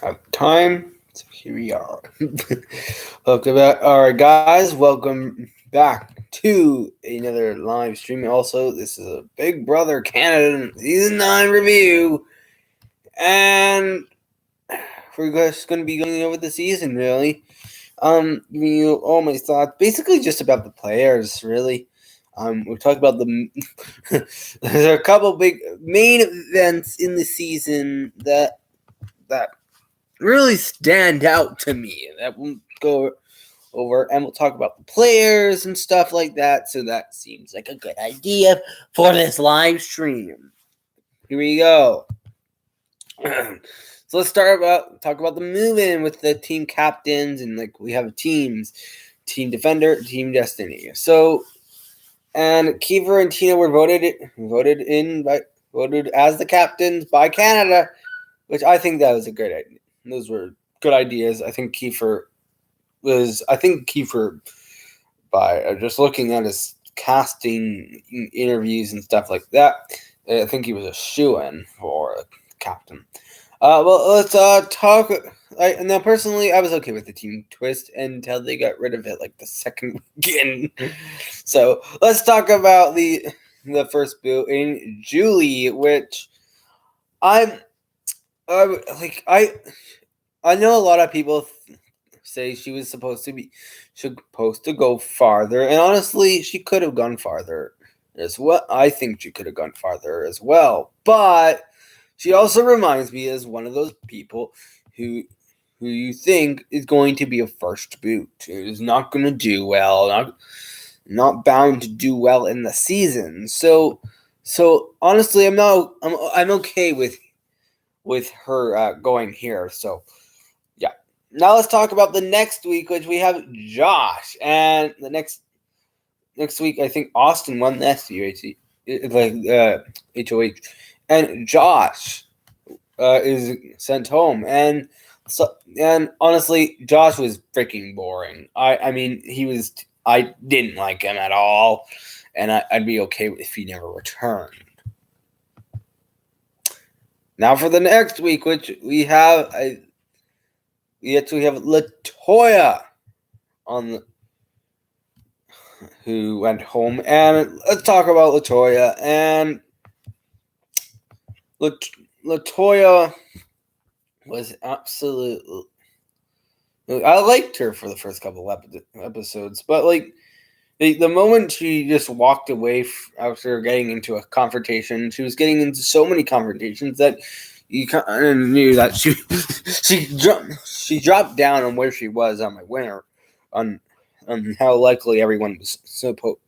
have time. So here we are. Welcome back. All right, guys, welcome back to another live stream. Also, this is a Big Brother Canada Season 9 review. And we're just going to be going over the season, really. Giving you all my thoughts, basically just about the players, really. We'll talk about the. There's a couple big main events in the season that really stand out to me. That we'll go over, and we'll talk about the players and stuff like that. So that seems like a good idea for this live stream. Here we go. So let's talk about the move-in with the team captains, and we have teams, Team Defender, Team Destiny. So, and Kiefer and Tina were voted as the captains by Canada, which I think that was a great idea. Those were good ideas. I think Kiefer, by just looking at his casting interviews and stuff like that, I think he was a shoo-in for captain. Well, let's talk. Now, personally, I was okay with the team twist until they got rid of it the second weekend. So let's talk about the first boot in Julie, which I know a lot of people say she was supposed to go farther, and honestly, she could have gone farther as well. I think she could have gone farther as well, but she also reminds me as one of those people who you think is going to be a first boot, who's not going to do well, not bound to do well in the season. So honestly, I'm okay with her going here. So yeah. Now let's talk about the next week, which we have Josh, and the next week I think Austin won this HOH, and Josh is sent home, and honestly, Josh was freaking boring. I mean, I didn't like him at all, and I'd be okay if he never returned. Now for the next week, which we have, we have Latoya who went home, and let's talk about Latoya. And Latoya was absolutely. I liked her for the first couple of episodes, but the moment she just walked away after getting into a confrontation, she was getting into so many confrontations that you kind of knew that she dropped down on where she was on my winner on how likely everyone was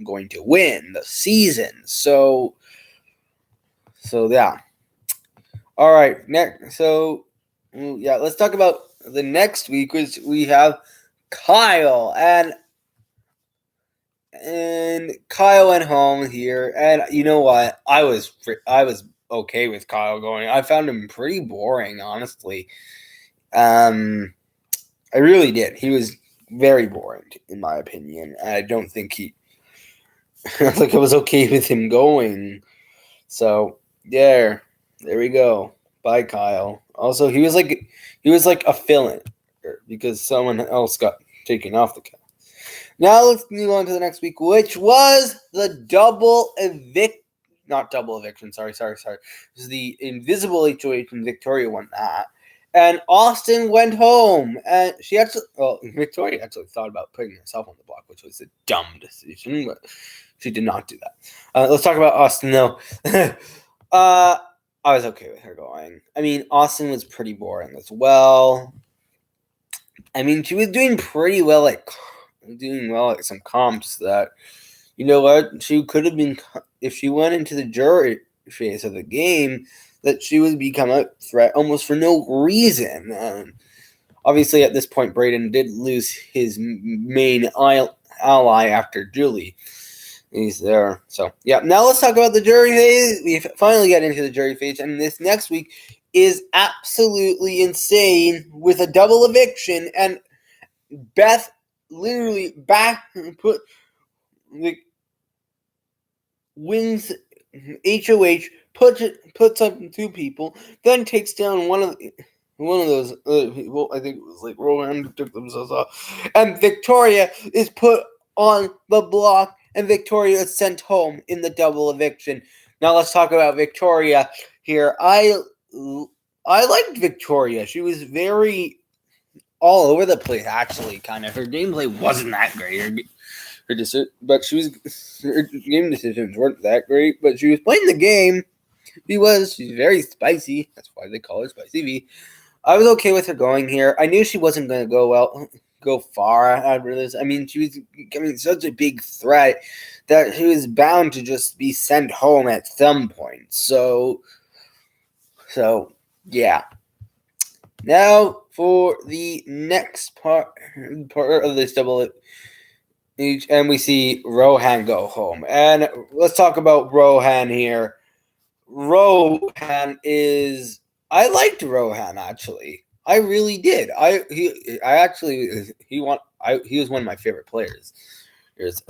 going to win the season. So yeah. All right, next. So yeah, let's talk about the next week, which we have Kyle, and Kyle went home here, and you know what? I was okay with Kyle going. I found him pretty boring, honestly. I really did. He was very boring, in my opinion. I don't think I was okay with him going. So there we go. Bye, Kyle. Also, he was like a fill-in because someone else got taken off the cast. Now let's move on to the next week, which was the not double eviction. Sorry. It was the invisible HOH, and Victoria won that. And Austin went home, and Victoria actually thought about putting herself on the block, which was a dumb decision, but she did not do that. Let's talk about Austin, though. I was okay with her going. I mean, Austin was pretty boring as well. I mean, she was doing pretty well at some comps that, you know what, she could have been, if she went into the jury phase of the game, that she would become a threat almost for no reason. Obviously, at this point, Brayden did lose his main ally after Julie. He's there. So, yeah. Now let's talk about the jury phase. We finally get into the jury phase, and this next week is absolutely insane with a double eviction, and Beth literally wins HOH, puts up two people, then takes down one of one of those people, I think it was like Rohan, took themselves off. And Victoria is put on the block, and Victoria is sent home in the double eviction. Now let's talk about Victoria here. I liked Victoria. She was very all over the place, actually, kind of. Her gameplay wasn't that great. But her game decisions weren't that great, but she was playing the game. She's very spicy. That's why they call her Spicy V. I was okay with her going here. I knew she wasn't going to go far after this. I mean, she was becoming such a big threat that she was bound to just be sent home at some point. So yeah. Now for the next part of this double each, and we see Rohan go home. And let's talk about Rohan here. I liked Rohan, actually. I really did. He was one of my favorite players.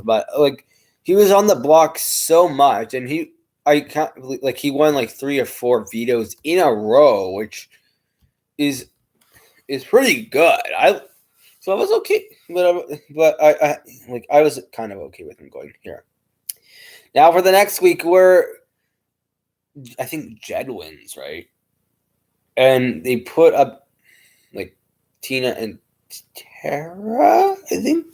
But like, he was on the block so much, and he won like 3 or 4 vetoes in a row, which is pretty good. So I was okay, but I was kind of okay with him going here. Now for the next week, I think Jed wins, right? And they put up like Tina and Tara. I think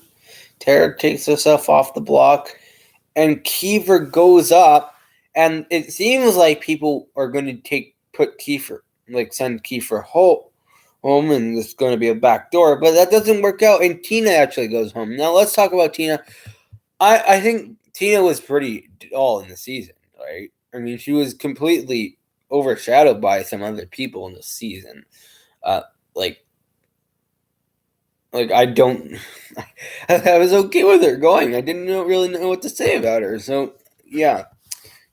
Tara takes herself off the block, and Kiefer goes up, and it seems like people are going to send Kiefer home, and there's going to be a back door, but that doesn't work out, and Tina actually goes home. Now let's talk about Tina. I think Tina was pretty dull in the season, right? I mean, she was completely overshadowed by some other people in the season. I don't. I was okay with her going. I didn't really know what to say about her. So yeah.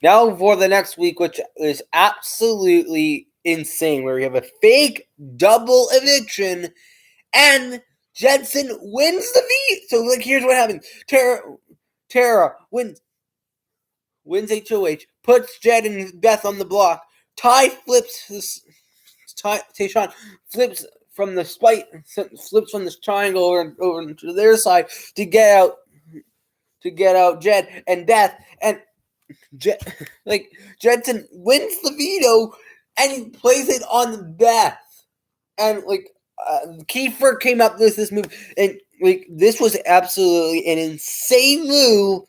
Now for the next week, which is absolutely insane, where we have a fake double eviction, and Jensen wins the V. So like, here's what happens: Tara wins HOH, puts Jed and Beth on the block. Tayshawn flips from the triangle over to their side to get out Jed and Beth, and Jensen wins the veto and he plays it on Beth, and Kiefer came up with this move, and this was absolutely an insane move.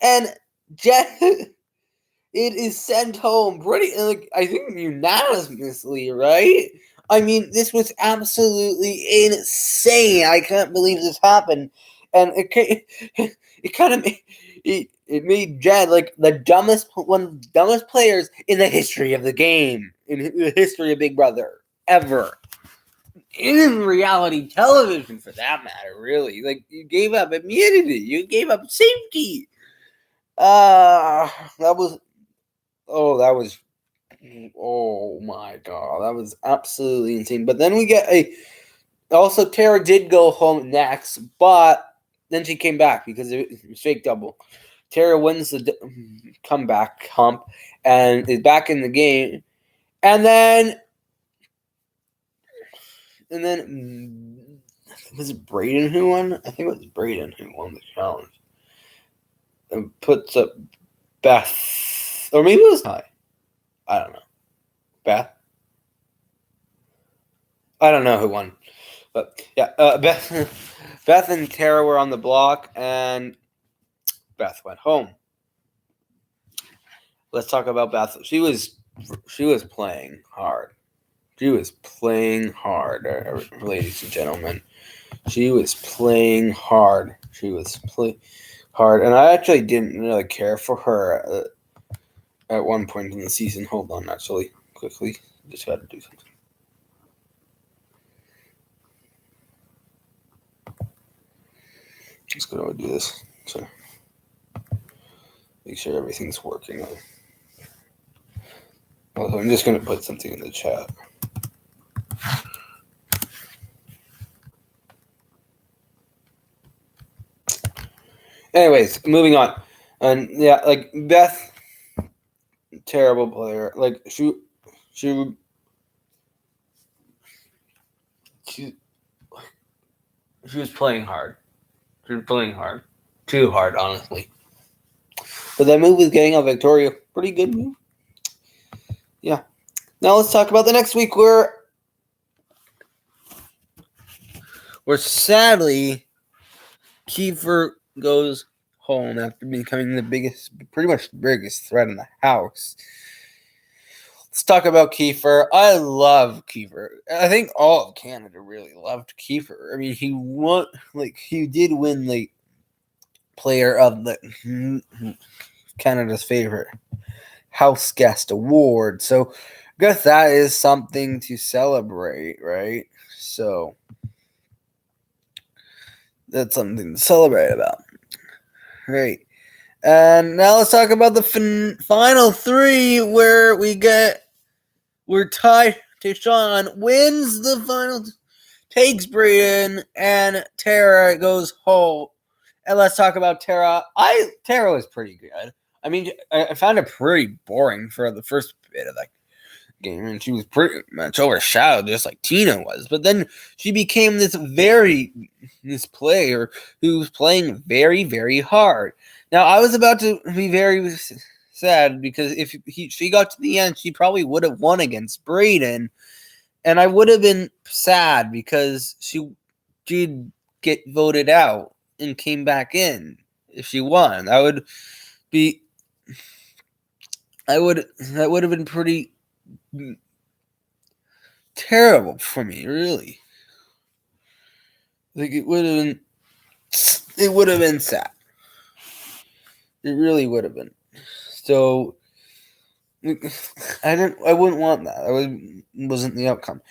And Jed it is sent home pretty, I think, unanimously, right? I mean, this was absolutely insane. I can't believe this happened, and it kind of made Jed one of the dumbest players in the history of the game, in the history of Big Brother ever, in reality television, for that matter. Really, you gave up immunity, you gave up safety. That was Oh, oh my god, that was absolutely insane. But then we get also Tara did go home next, but then she came back because it was fake double. Tara wins the comeback hump and is back in the game. And then was it Brayden who won? I think it was Brayden who won the challenge. And puts up Beth, or maybe it was Ty. I don't know. Beth? I don't know who won. But yeah, Beth and Tara were on the block, and Beth went home. Let's talk about Beth. She was playing hard. She was playing hard, ladies and gentlemen. She was playing hard. And I actually didn't really care for her at one point in the season. Hold on, actually, quickly. Just got to do something. Just going to do this. So make sure everything's working. Also, I'm just going to put something in the chat. Anyways, moving on. And yeah, Beth, terrible player. She she was playing hard. She was playing hard. Too hard, honestly. But that move with getting out Victoria, pretty good move. Yeah. Now let's talk about the next week where sadly Kiefer goes home after becoming pretty much the biggest threat in the house. Let's talk about Kiefer. I love Kiefer. I think all of Canada really loved Kiefer. I mean, he did win the player of the Canada's favorite house guest award. So I guess that is something to celebrate, right? So that's something to celebrate about. Right. And now let's talk about the final three where Tyshawn wins the final, takes Braden, and Tara goes home. And let's talk about Tara. Tara was pretty good. I mean, I found it pretty boring for the first bit of that game, and she was pretty much overshadowed just like Tina was. But then she became this player who was playing very, very hard. Now, I was about to be very sad because if she got to the end, she probably would have won against Braden, and I would have been sad because she did get voted out and came back in. If she won, that would have been pretty terrible for me, really. Like it would have been sad. It really would have been. So I wouldn't want that. Wasn't the outcome.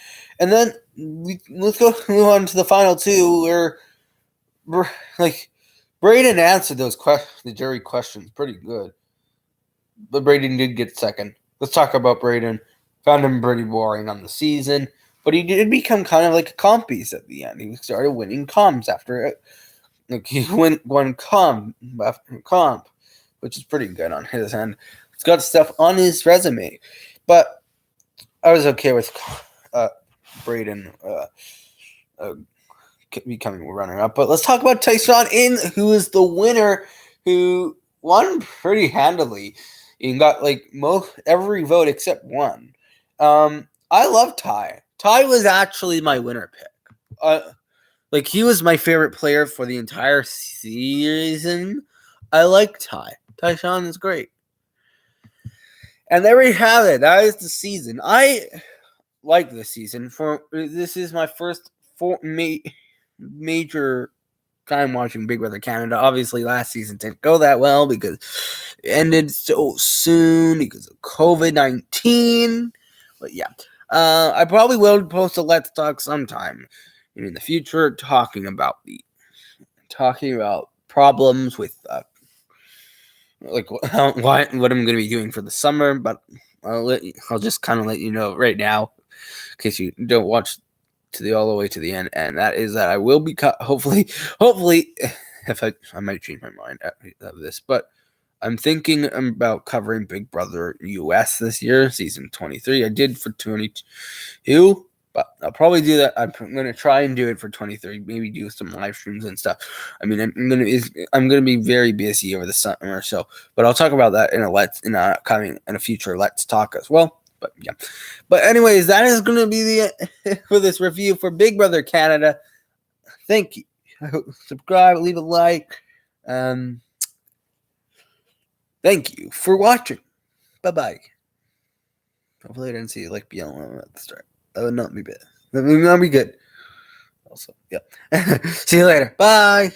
And then let's move on to the final two where Braden answered the jury questions pretty good. But Braden did get second. Let's talk about Braden. Found him pretty boring on the season, but he did become kind of like a comp piece at the end. He started winning comps after it. Like he won comp after comp, which is pretty good on his end. He's got stuff on his resume, but I was okay with Braden becoming a runner-up. But let's talk about Tyshawn who is the winner, who won pretty handily. He got every vote except one. I love Ty. Ty was actually my winner pick. He was my favorite player for the entire season. I like Ty. Tyshawn is great. And there we have it. That is the season. I like this season. This is my first major time watching Big Brother Canada. Obviously, last season didn't go that well because it ended so soon because of COVID-19. But yeah, I probably will post a Let's Talk sometime in the future talking about problems with what I'm going to be doing for the summer. But I'll just kind of let you know right now in case you don't watch all the way to the end, and that is that I will be hopefully if I might change my mind of this, but I'm thinking about covering Big Brother US this year, season 23. I did for 22, but I'll probably do that. I'm going to try and do it for 23, maybe do some live streams and stuff. I mean, I'm going to be very busy over the summer, so, but I'll talk about that in a future Let's Talk as well. But yeah. But anyways, that is going to be the for this review for Big Brother Canada. Thank you. Subscribe, leave a like. Thank you for watching. Bye-bye. Hopefully I didn't see BLM at the start. That would not be bad. That would not be good. Also, yeah. See you later. Bye.